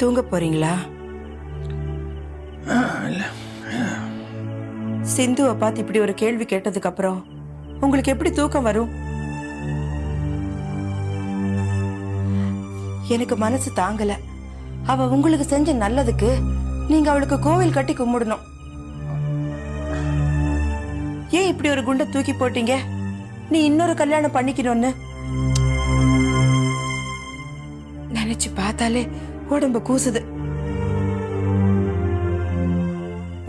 தூங்க போறீங்களா? இல்ல. சிந்துவை பார்த்து இப்படி ஒரு கேள்வி கேட்டதுக்கு அப்புறம் உங்களுக்கு எப்படி தூக்கம் வரும்? எனக்கு மனசு தாங்கல. அவ உங்களுக்கு செஞ்ச நல்லதுக்கு நீங்க அவளுக்கு கோவில் கட்டி கும்பிடணும். ஏன் இப்படி ஒரு குண்டை தூக்கி போட்டீங்க? நீ இன்னொரு கல்யாணம் பண்ணிக்கணும்னு நினைச்சு பார்த்தாலே உடம்பு கூசுது.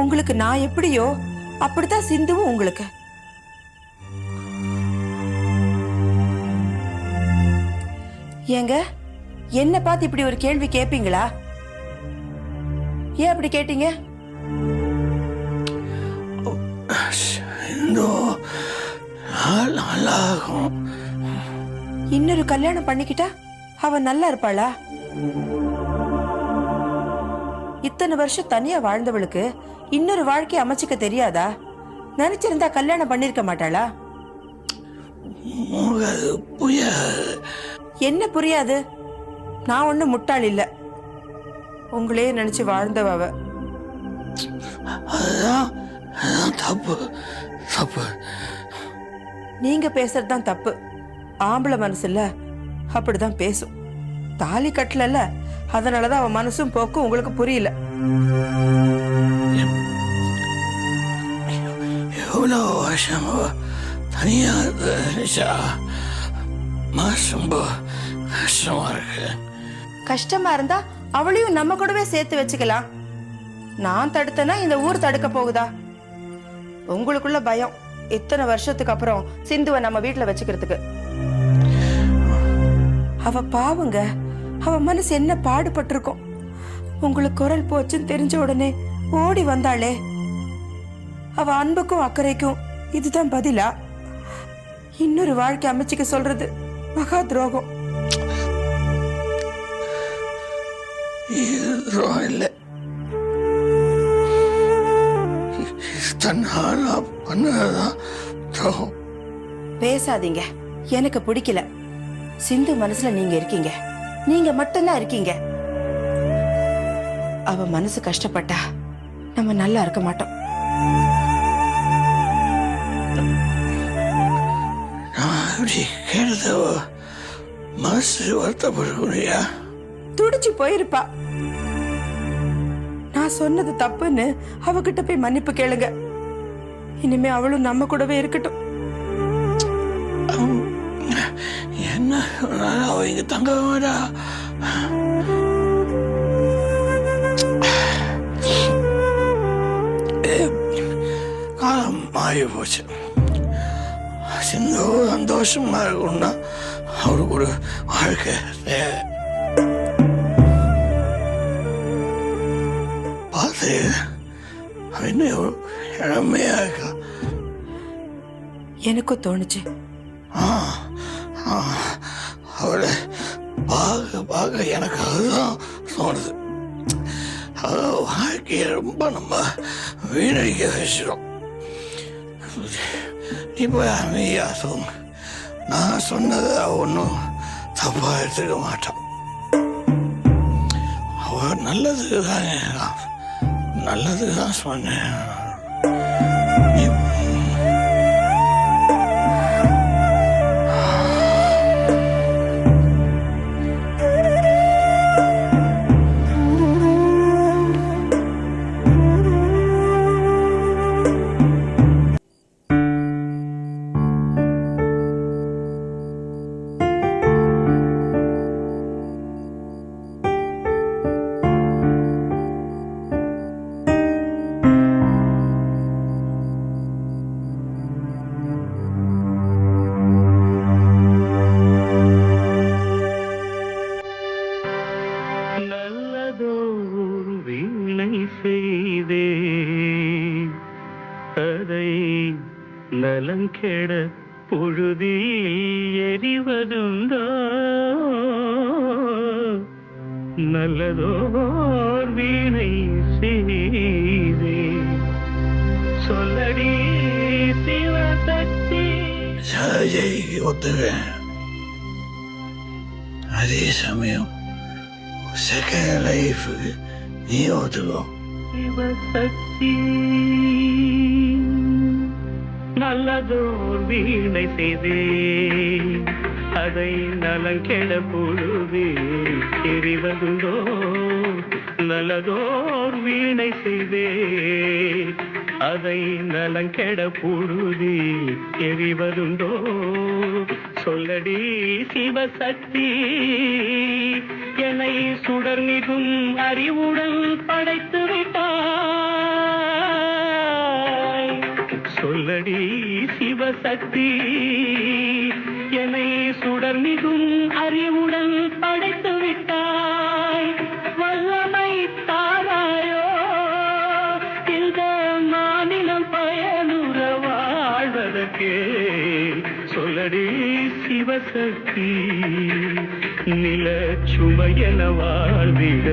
உங்களுக்கு நான் எப்படியோ அப்படித்தான் சிந்துவும் உங்களுக்கு. ஏங்க, என்ன பார்த்து இப்படி ஒரு கேள்வி கேட்பீங்களா? ஏன் அப்படி கேட்டீங்க? இன்னொரு கல்யாணம் பண்ணிக்கிட்டா அவ நல்லா இருப்பாளா? இத்தனை வருஷம் தனியா வாழ்ந்தவளுக்கு இன்னொரு வாழ்க்கை அமைச்சுக்க தெரியாதா? நினைச்சிருந்தா கல்யாணம் பண்ணிருக்க மாட்டாளா? என்ன புரியாது? நான் ஒண்ணு முட்டாள் இல்ல. உங்களே நினைச்சு வாழ்ந்தவ அவ. தப்பு தப்பு. நீங்க பேசுறதுதான் தப்பு. ஆம்பளை மனசு இல்ல அப்படிதான் பேசும். தாலி கட்டல, அதனாலதான் அவன் மனசும் போக்கும் உங்களுக்கு புரியல. எவ்வளவு வருஷம் தனியா ரொம்ப கஷ்டமா இருக்கு. கஷ்டமா இருந்தா அவளையும் நம்ம கூடவே சேர்த்து வச்சுக்கலாம். நான் தடுத்தனா இந்த ஊர் தடுக்க போகுதா? உங்களுக்குள்ள பயம் இத்தனை வருஷத்துக்கு அப்புறம் சிந்துவை நம்ம வீட்டுல வச்சுக்கிறதுக்கு. அவ பாவுங்க, அவ மனசு என்ன பாடுபட்டிருக்கும். உங்களுக்கு குரல் போச்சுன்னு தெரிஞ்ச உடனே ஓடி வந்தாளே. அவ அன்புக்கும் அக்கறைக்கும் இதுதான் பதிலா? இன்னொரு வாழ்க்கை அமைச்சுக்க சொல்றது மகா துரோகம். இல்ல, பேசாதீங்க. எனக்கு பிடிக்கல. சிந்து மனசுல நீங்க இருக்கீங்க, நீங்க மட்டும்தான் இருக்கீங்க. அவ மனசு கஷ்டப்பட்டா நம்ம நல்லா இருக்க மாட்டோம். மனசு வருத்தப்படுறியா? துடிச்சு போயிருப்பா. நான் சொன்னது தப்புன்னு அவகிட்ட போய் மன்னிப்பு கேளுங்க. இனிமே அவளும் நம்ம கூடவே இருக்கட்டும். என்ன அவ இங்க தங்க வேடா? காலம் மாறி போச்சு. சிந்து சந்தோஷமா இருக்கும்னா அவருக்கு ஒரு வாழ்க்கை பார்த்து என்ன இளமையா இருக்கா. எனக்கும் தோணுச்சு. அவளை பார்க்க பார்க்க எனக்கு அதுதான் தோணுது. வாழ்க்கையை ரொம்ப நம்ம வீணடிக்க வச்சிடும். நீ போய் அமைதியா சொல்லுங்க. நான் சொன்னதை ஒன்றும் தப்பா எடுத்துக்க மாட்டான். அவ நல்லதுக்கு தான் சொன்னேன். நலங்கெட பொழுதில் எரிவதுண்டோ நல்லதோர் வீணை செய்தே சொல்லடி சிவசக்தி. ஒத்துவேன். அதே சமயம் செகண்ட் லைஃபுக்கு நீ ஒத்துக்கோ. சிவசக்தி நல்லதோர் வீணை செய்தே அதை நலங்கெட பொழுது எறிவதுண்டோ. நல்லதோர் வீணை செய்தே அதை நலங்கெட பொழுது எறிவதுண்டோ. சொல்லடி சிவசக்தி என்னை சுடர் மிகும் அறிவுடன் படைத்து விட்டாய். சொல்லடி சிவசக்தி என்னை சுடர் மிகும் அறிவுடன் படைத்து விட்டாய். வல்லமை தாராயோ இந்த மாநிலம் பயனுற வாழ்வதற்கே. சொல்லடி சிவசக்தி நில சுமையென வாழ்ந்திட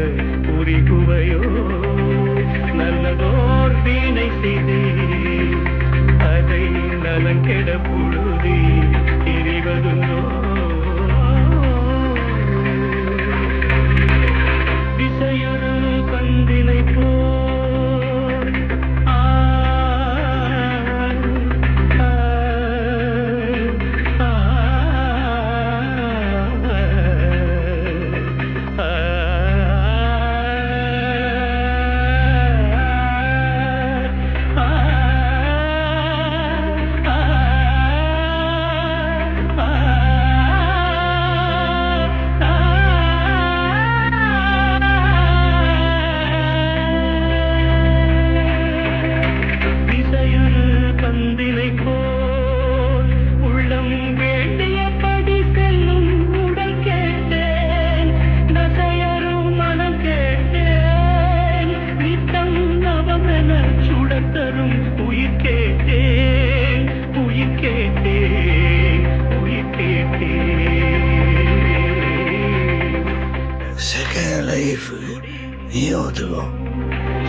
புரிகுவையோ. நல்லதோர் வீணை செய்தே அதை நலங்கெட பொழுது எறிவதுண்டோ. திசையொரு பந்தினை போல் செகண்ட் லைஃபுக்கு நீ ஒத்துக்கோ.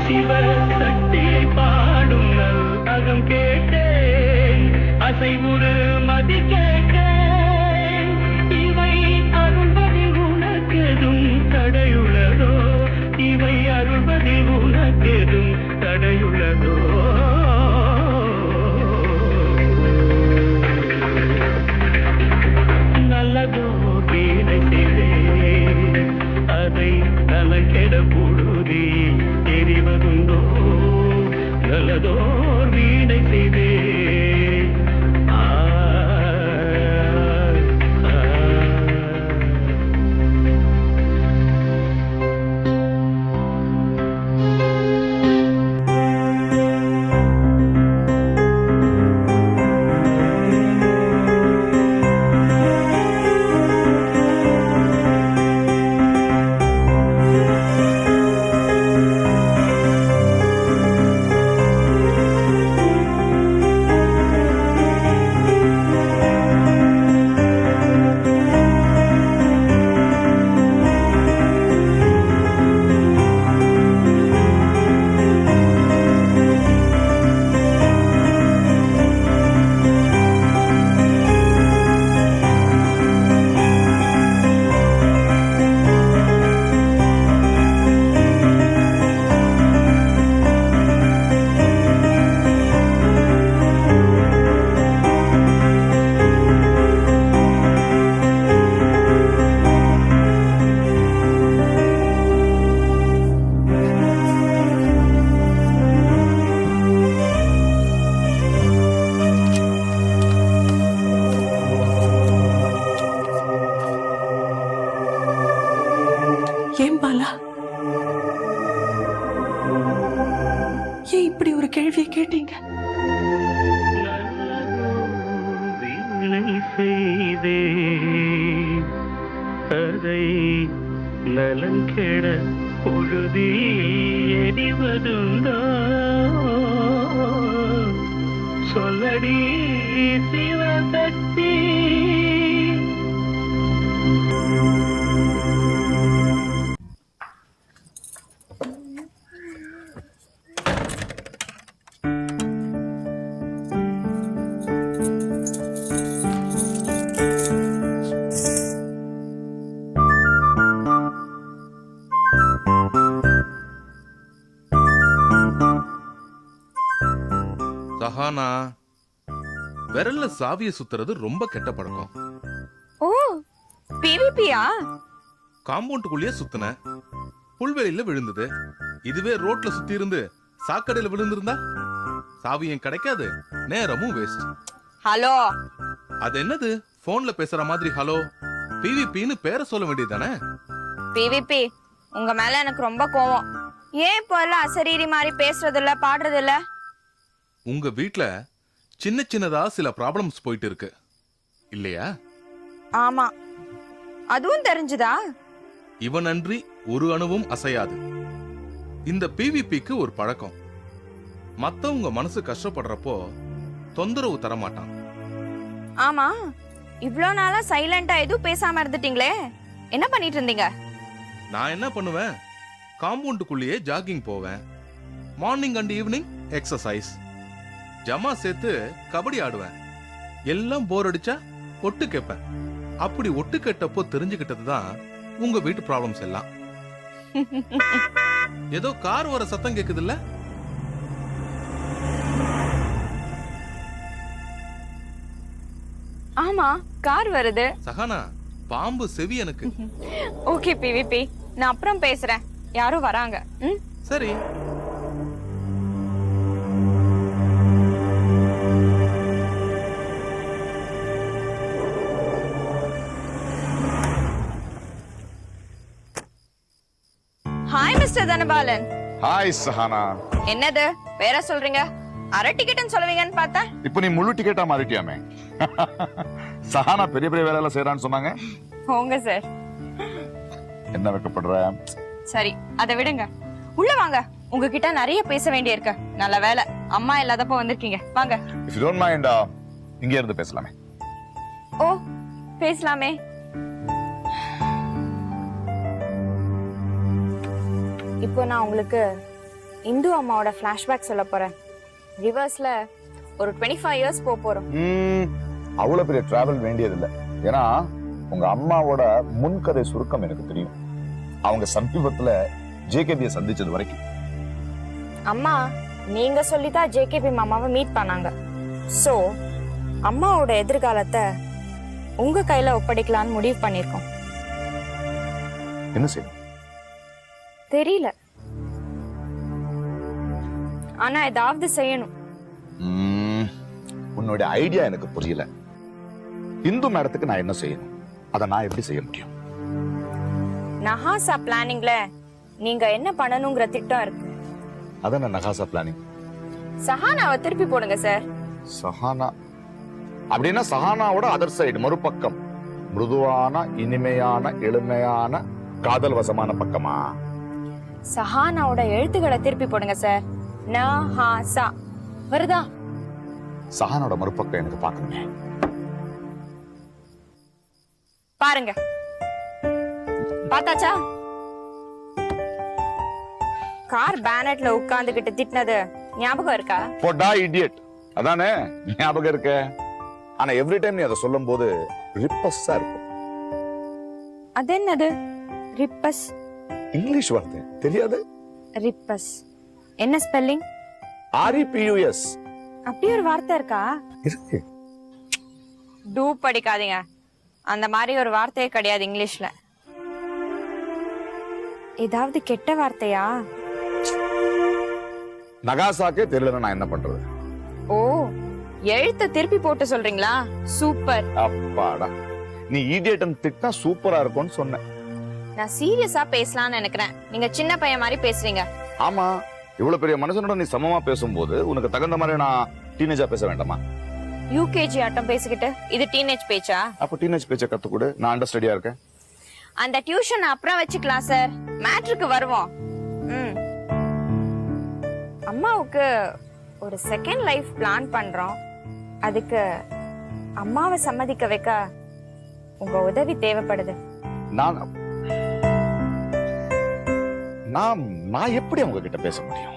சிவசக்தியை பாடும் நல் அகம் கேட்டேன். அசைவுறு மதி கேட்டேன். இவை அருள்வதில் உனக்கெதும் தடையுள்ளதோ. இவை அருள்வதில் உனக்கெதும் தடையுள்ளதோ. நல்லதோ வீணை செய்தே அதை நலங்கெட பொழுதி எறிவதுண்டோ. நல்லதோர் வீணை செய்தே ஏன் பாலா, ஏன் இப்படி ஒரு கேள்வியை கேட்டீங்க? வீணை செய்தே அதை நலங்கெட பொழுதி எறிவதுண்டோ. சொல்லடி சிவசக்தி சஹானா, விரல்ல சாவிய சுத்துறது ரொம்ப கெட்ட பழக்கம். ஓ, பிவிபியா? காம்பவுண்டுக்குள்ளேயே சுத்தின, புல்வெளியில விழுந்தது. இதுவே ரோட்ல சுத்தி இருந்து சாக்கடையில விழுந்திருந்தா சாவியும் கிடைக்காது, நேரமும் வேஸ்ட். ஹலோ, அது என்னது போன்ல பேசுற மாதிரி ஹலோ பிவிபின்னு பேரை சொல்ல வேண்டியதானே? பிவிபி, உங்க மேல எனக்கு ரொம்ப கோவம். ஏன் இப்போ எல்லாம் அசரீரி மாதிரி பேசுறது இல்ல, பாடுறது இல்ல? உங்க வீட்ல சின்ன சின்னதா சில ப்ராப்ளம்ஸ் போயிட்டு இருக்கு இல்லையா? ஆமா, அதுவும் தெரிஞ்சுதா? இவன் அன்றி ஒரு அணுவும் அசையாது. இந்த பிவிபிக்கு ஒரு பழக்கம், மத்தவங்க மனசு கஷ்டப்படுறப்போ தொந்தரவு தர மாட்டான். ஆமா, இவ்ளோ நாளா சைலண்டா எதுவும் பேசாம இருந்துட்டீங்களே, என்ன பண்ணிட்டு இருந்தீங்க? நான் என்ன பண்ணுவேன், காம்பவுண்டுக்குள்ளேயே ஜாகிங் போவேன். மார்னிங் அண்ட் ஈவினிங் எக்ஸசைஸ், ஜமா சேர்த்து கபடி ஆடுவேன். எல்லாம் போர் அடிச்சா ஒட்டு கேட்பேன். அப்படி ஒட்டு கேட்டப்போ தெரிஞ்சுக்கிட்டது தான் உங்க வீட்டு ப்ராப்ளம்ஸ் எல்லாம். ஏதோ கார் வர சத்தம் கேக்குது இல்ல? ஆமா, கார் வருது. சஹானா, பாம்பு செவி எனக்கு. ஓகே பிவிபி, நான் அப்புறம் பேசுறேன், யாரும் வராங்க. சரி. Hi mister Dhanapalan. Hi Sahana. என்னது வேற சொல்றீங்க? அரை டிக்கெட்னு சொல்லுவீங்கன்னு பார்த்தா இப்போ நீ முழு டிக்கெட்டா மாறிட்டியாமே. சஹானா பெரிய பெரிய வேலையெல்லாம் செய்யறான்னு சொன்னாங்க. போங்க சார். என்ன வைக்கப்படுற? சரி, அதை விடுங்க, உள்ள வாங்க. உங்ககிட்ட நிறைய பேச வேண்டிய இருக்கு. நல்ல வேலை அம்மா இல்லாதப்ப வந்திருக்கீங்க. வாங்க. இஃப் யூ டோன்ட் மைண்ட் இங்க இருந்து பேசலாமே. ஓ, பேசலாமே. இப்போ நான் உங்களுக்கு இந்து அம்மாவோட ஃபிளாஷ்பேக் சொல்ல போறேன். ரிவர்ஸ்ல ஒரு 25 இயர்ஸ் போறோம். அவ்வளவு பெரிய டிராவல் வேண்டியதில்லை. ஏன்னா உங்க அம்மாவோட முன்கதை சுருக்கம் எனக்கு தெரியும். அவங்க சமீபத்துல ஜேகேபியை சந்திச்சது வரைக்கும். அம்மா நீங்க சொல்லிதான் ஜேகேபி மாமாவை மீட் பண்ணாங்க. சோ அம்மாவோட எதிர்காலத்தை உங்க கையில ஒப்படைக்கலாம்னு முடிவு பண்ணிருக்கோம். என்ன செய்யும் தெரியல, ஆனா ஏதாவது செய்யணும். உன்னோட ஐடியா எனக்கு புரியல. இந்து மேடத்துக்கு நான் என்ன செய்யணும்? அதை நான் எப்படி செய்ய முடியும்? நஹாசா பிளானிங்ல நீங்க என்ன பண்ணணுங்கிற திட்டம் இருக்கு. அதான் நகாசா பிளானிங். சஹானாவை திருப்பி போடுங்க சார். சஹானா அப்படின்னா சஹானாவோட அதர் சைடு, மறுபக்கம், மிருதுவான இனிமையான எளிமையான காதல் வசமான பக்கமா? சஹானாவோட எழுத்துக்களை திருப்பி போடுங்க சார். நஹாசா வருதா? சஹானோட மறுபக்கம் எனக்கு பார்க்கணுமே. பாருங்க, பார்த்தாச்சா? கார் பேனட்ல உட்கார்ந்துகிட்டு திட்டினது ஞாபகம் இருக்கா? போடா இடியட், அதானே ஞாபகம் இருக்க. ஆனா எவ்ரி டைம் நீ அதை சொல்லும் போது ரிப்பஸா இருக்கும். அது என்னது ரிப்பஸ்? இங்கிலீஷ் வார்த்தை தெரியாது? ரிப்பஸ் என்ன ஸ்பெல்லிங்? REPUS. அப்படி ஒரு வார்த்தை இருக்கா? இருக்கு. டூ படிக்காதீங்க, அந்த மாதிரி ஒரு வார்த்தையே கிடையாது இங்கிலீஷ்ல. ஏதாவது கெட்ட வார்த்தையா? நகாசாக்கே தெரியல, நான் என்ன பண்றது? ஓ, எழுத்த திருப்பி போட்டு சொல்றீங்களா? சூப்பர். அப்பாடா, நீ இடியட்டன் திட்டினா சூப்பரா இருக்கும்னு சொன்ன. நான் சீரியஸா பேசலாம்னு நினைக்கிறேன், நீங்க சின்ன பையன் மாதிரி பேசுறீங்க. ஆமா, இவ்வளவு பெரிய மனுஷனோட நீ சமமா பேசும்போது உனக்கு தகுந்த மாதிரி நான் டீனேஜா பேச வேண்டாமா? யூகேஜி ஆட்டம் பேசிக்கிட்டு இது டீனேஜ் பேச்சா? அப்ப டீனேஜ் பேச்ச கத்துக்கூட, நான் அண்டர்ஸ்டடியா இருக்கேன். அந்த டியூஷன் அப்புறம் வச்சுக்கலாம் சார், மேட்ருக்கு வருவோம். அம்மாவுக்கு ஒரு செகண்ட் லைஃப் பிளான் பண்றோம். அதுக்கு அம்மாவை சம்மதிக்க வைக்க உங்க உதவி தேவைப்படுது. நான் எப்படி அவங்க கிட்ட பேச முடியும்?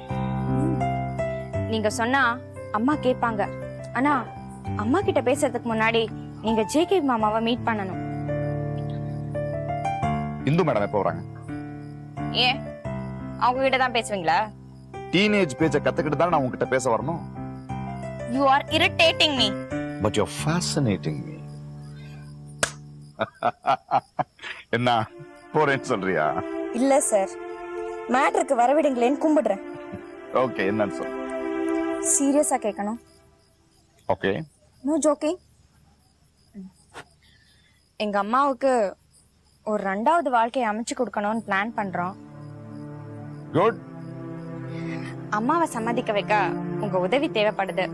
நீங்க சொன்னா அம்மா கேட்பாங்க. ஆனா அம்மா கிட்ட பேசுறதுக்கு முன்னாடி நீங்க ஜேகே மாமாவை மீட் பண்ணணும். இந்து மேடம் எப்ப வராங்க? ஏன் அவங்க கிட்ட தான் பேசுவீங்களா? டீனேஜ் பேச்ச கத்துக்கிட்டு தான் நான் உங்ககிட்ட பேச வரணும். You are irritating me. But you fascinating me. என்ன போறேன்னு சொல்றியா? இல்ல சார், மேட்ருக்கு வரவிடுங்களேன்னு கும்பிடுறேன். ஓகே, என்னன்னு சொல். சீரியஸா கேட்கணும். ஓகே. No joking. எங்க அம்மாவுக்கு ஒரு 2வது வாழ்க்கையை அமைச்சு கொடுக்கணும்னு பிளான் பண்றோம். குட். அம்மாவை சம்மதிக்க வைக்க உங்க உதவி தேவைப்படுது.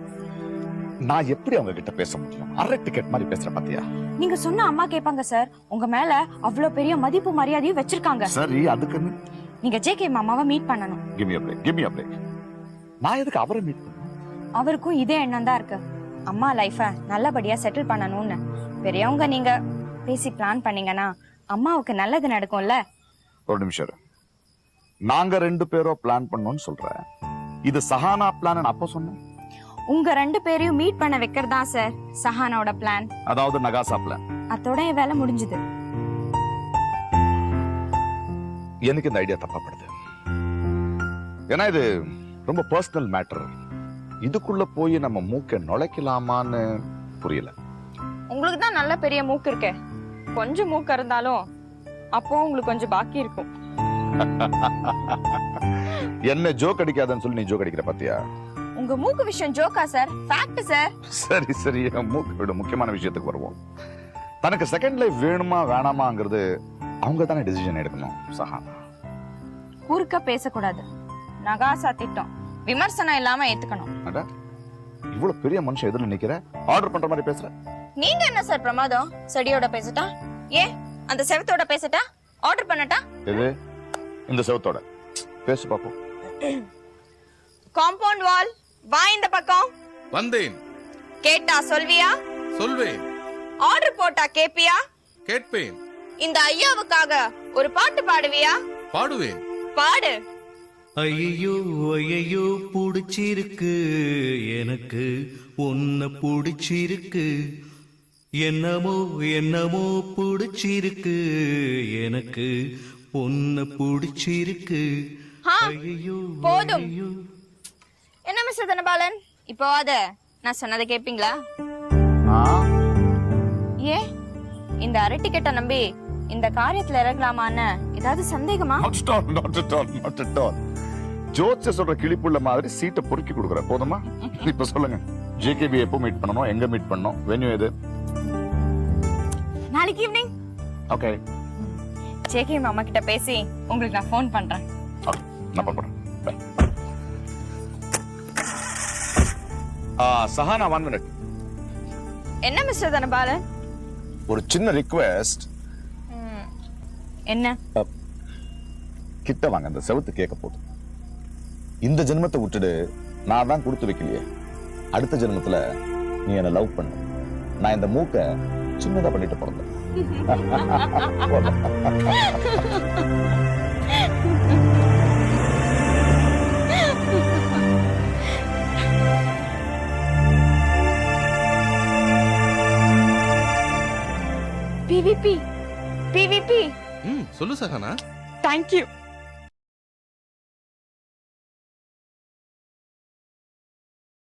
நான் எப்படி அவங்க கிட்ட பேச முடியும்? அரை டிக்கெட் மாதிரி பேசுற பாத்தியா? நீங்க சொன்ன அம்மா கேட்பாங்க சார். உங்க மேல அவ்வளவு பெரிய மதிப்பு மரியாதையும் வச்சிருக்காங்க. சரி, அதுக்கு நீங்க ஜேகே மாமாவை மீட் பண்ணணும். Give me a break. நான் எதுக்கு அவரை மீட் பண்ணணும்? அவருக்கும் இதே எண்ணம் தான் இருக்கு. அம்மா லைஃப நல்லபடியா செட்டில் பண்ணணும்னு. பெரியவங்க நீங்க பேசி பிளான் பண்ணீங்கன்னா அம்மாவுக்கு நல்லது நடக்கும்ல. ஒரு நிமிஷம் இரு. நாங்க 2 பேரும் பிளான் பண்ணோம்னு சொல்றேன். இது சஹானா பிளான் அப்ப சொன்னேன். உங்க 2 பேரையும் மீட் பண்ண வைக்கிறதா சார் சஹானாவோட பிளான். அதாவது நகாசா பிளான். அதோட என் வேலை முடிஞ்சது. எனக்கு இந்த ஐடியா தப்பாப்படுது. ஏன்னா இது ரொம்ப பர்சனல் மேட்டர். இதுக்குள்ள போய் நம்ம மூக்க நுழைக்கலாமான்னு புரியல. உங்களுக்கு தான் நல்ல பெரிய மூக்கு இருக்கே. கொஞ்சம் மூக்கு இருந்தாலும் அப்போ உங்களுக்கு கொஞ்சம் பாக்கி இருக்கும். என்ன ஜோக் அடிக்காதன்னு சொல்லி நீ ஜோக் அடிக்கிற பாத்தியா? உங்க மூக்கு விஷயம் ஜோக்கா சார்? Fact sir. சரி சரி, மூக்கு விட முக்கியமான விஷயத்துக்கு வருவோம். தனக்கு செகண்ட் லைஃப் வேணுமா வேணாமாங்கிறது அவங்க தானே டிசிஷன் எடுக்கணும். சஹானா குறுக்க பேசக்கூடாது. நகாசா திட்டம் விமர்சனம் இல்லாம ஏத்துக்கணும். அட, இவ்வளவு பெரிய மனுஷன் எதிரில் நிக்கிற, ஆர்டர் பண்ற மாதிரி பேசுற. நீங்க என்ன சார் பிரமாதம்? செடியோட பேசட்டா? ஏன் அந்த செவத்தோட பேசட்டா? ஆர்டர் பண்ணட்டா? எது? இந்த செவத்தோட பேசு பாப்போம். காம்பவுண்ட் வால் வா இந்த பக்கம். வந்தேன். கேட்டா சொல்வியா? சொல்வேன். ஆர்டர் போட்டா கேப்பியா? கேட்பேன். இந்த ஐயாவுக்காக ஒரு பாட்டு பாடுவியா? பாடுவேன். பாடு. ஐயோ ஐயோ புடிச்சிருக்கு எனக்கு உன்னை புடிச்சிருக்கு, என்னமோ என்னமோ புடிச்சிருக்கு எனக்கு உன்னை புடிச்சிருக்கு. ஆ, ஐயோ போதும். என்ன மிஸ்டர் தனபாலன், இப்போ அத நான் சொன்னதை கேப்பீங்களா? ஏ இந்த அரை டிக்கெட்டை நம்பி இந்த காரியத்துல இறங்கலாமான்னு ஏதாவது சந்தேகமா? Not at all. ஜோத்ஸ சொல்ற கிளிப்புள்ள மாதிரி சீட்டை பொறுக்கி கொடுக்குற போதுமா? இப்ப சொல்லுங்க, ஜேகேபி எப்போ மீட் பண்ணணும், எங்க மீட் பண்ணணும், வென்யூ எது? நாளைக்கு ஈவினிங். ஓகே. ஜேகே மாமா கிட்ட பேசி உங்களுக்கு நான் ஃபோன் பண்றேன். நான் பண்றேன். சஹானா 1 minute. என்ன மிஸ்டர் தனபாலன்? ஒரு சின்ன ரிக்வெஸ்ட். என்ன? கிட்ட வாங்க, அந்த செவத்து கேட்க போதும். இந்த ஜென்மத்தை விட்டுடு, நான் தான் கொடுத்து வைக்கலையே. அடுத்த ஜென்மத்துல நீ என்ன லவ் பண்ணு. நான் இந்த மூக்க சின்னதா பண்ணிட்டு பிறந்தேன். PVP. சொல்லு சஹானா. Thank you.